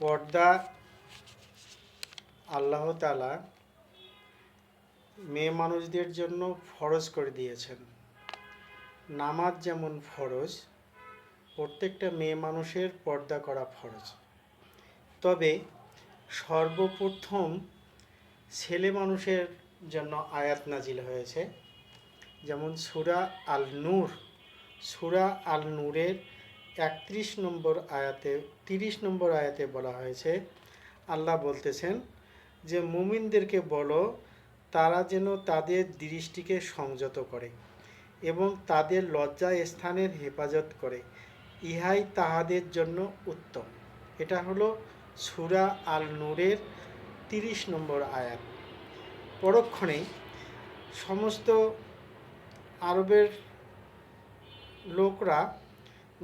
পর্দা আল্লাহ তাআলা মেয়ে মানুষদের জন্য ফরজ করে দিয়েছেন। নামাজ যেমন ফরজ, প্রত্যেকটা মেয়ে মানুষের পর্দা করা ফরজ। তবে সর্বপ্রথম ছেলে মানুষের জন্য আয়াত নাজিল হয়েছে, যেমন সূরা আল নূরের 31 নম্বর আয়াতে 30 নম্বর আয়াতে বলা হয়েছে, আল্লাহ বলতেছেন যে মুমিনদেরকে বলো তারা যেন তাদের দৃষ্টিকে সংযত করে এবং তাদের লজ্জা স্থানের হেফাজত করে, ইহাই তাহাদের জন্য উত্তম। এটা হলো সূরা আল নূরের 30 নম্বর আয়াত। পরক্ষণে সমস্ত আরবের লোকরা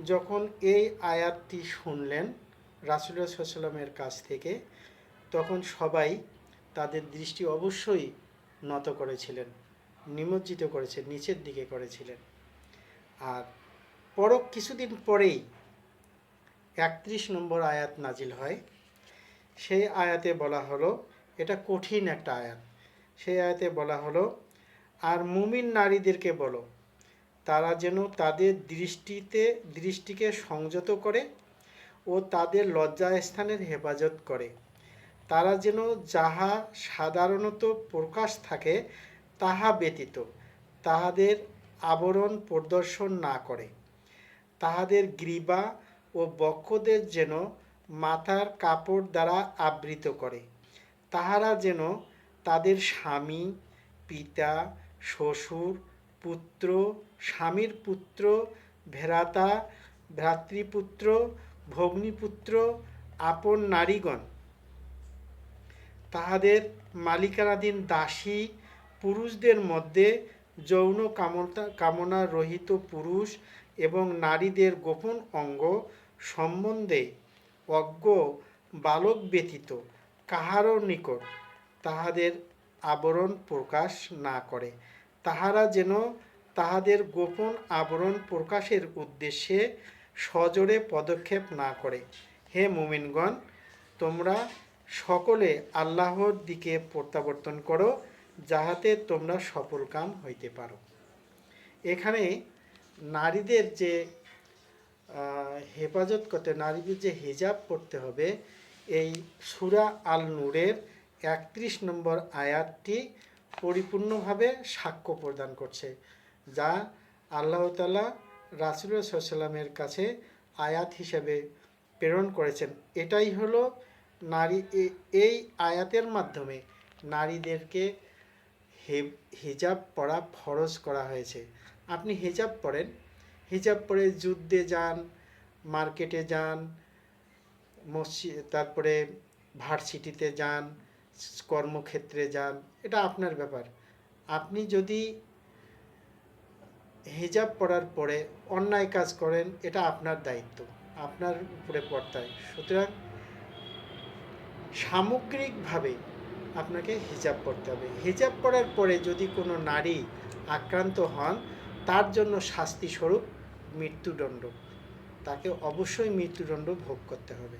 যখন এই আয়াতটি শুনলেন রাসূলুল্লাহ সাল্লাল্লাহু আলাইহি ওয়াসাল্লামের কাছ থেকে, তখন সবাই তাদের দৃষ্টি অবশ্যই নত করেছিলেন, নিমজ্জিত করেছেন, নিচের দিকে করেছিলেন। আর কিছুদিন পরেই 31 নম্বর আয়াত নাজিল হয়। সেই আয়াতে বলা হলো, এটা কঠিন একটা আয়াত, সেই আয়াতে বলা হলো, আর মুমিন নারীদেরকে বলো তারা যেন তাদের দৃষ্টিকে সংযত করে ও তাদের লজ্জাস্থানের হেফাজত করে, তারা যেন যাহা সাধারণত প্রকাশ থাকে তাহা ব্যতীত তাহাদের আবরণ প্রদর্শন না করে, তাহাদের গ্রীবা ও বক্ষদের যেন মাথার কাপড় দ্বারা আবৃত করে, তাহারা যেন তাদের স্বামী, পিতা, শ্বশুর, পুত্র, স্বামীর পুত্র, ভ্রাতা, ভ্রাতৃপুত্র, ভগ্নীপুত্র, আপন নারীগণ, তাহাদের মালিকানাধীন দাসী, পুরুষদের মধ্যে যৌন কামনা রহিত পুরুষ এবং নারীদের গোপন অঙ্গ সম্বন্ধে অজ্ঞ বালক ব্যতীত কাহারও নিকট তাহাদের আবরণ প্রকাশ না করে, তাহারা যেন তাহাদের গোপন আবরণ প্রকাশের উদ্দেশ্যে সজোরে পদক্ষেপ না করে। হে মুমিনগণ, তোমরা সকলে আল্লাহর দিকে প্রত্যাবর্তন করো, যাহাতে তোমরা সফলকাম হইতে পারো। এখানে নারীদের যে হেফাজত করতে, নারীদের যে হিজাব পড়তে হবে, এই সূরা আল নূরের 31 নম্বর আয়াতটি পরিপূর্ণভাবে সাক্ষ্য প্রদান করছে, যা আল্লাহ তাআলা রাসূলুল্লাহ সাল্লাল্লাহু আলাইহি ওয়াসাল্লামের কাছে আয়াত হিসেবে প্রেরণ করেছেন। এটাই হলো এই আয়াতের মাধ্যমে নারীদেরকে হিজাব পরা ফরজ করা হয়েছে। আপনি হিজাব পরেন, হিজাব পরে যুদ্ধে যান, মার্কেটে যান, মসজিদ, তারপরে ভার্সিটিতে যান, কর্মক্ষেত্রে যান, এটা আপনার ব্যাপার। আপনি যদি হিজাব পরার পরে অন্যায় কাজ করেন, এটা আপনার দায়িত্ব, আপনার উপরে পড়তায়। সুতরাং সামগ্রিকভাবে আপনাকে হিজাব পরতে হবে। হিজাব পরার পরে যদি কোনো নারী আক্রান্ত হন, তার জন্য শাস্তিস্বরূপ মৃত্যুদণ্ড, তাকে অবশ্যই মৃত্যুদণ্ড ভোগ করতে হবে।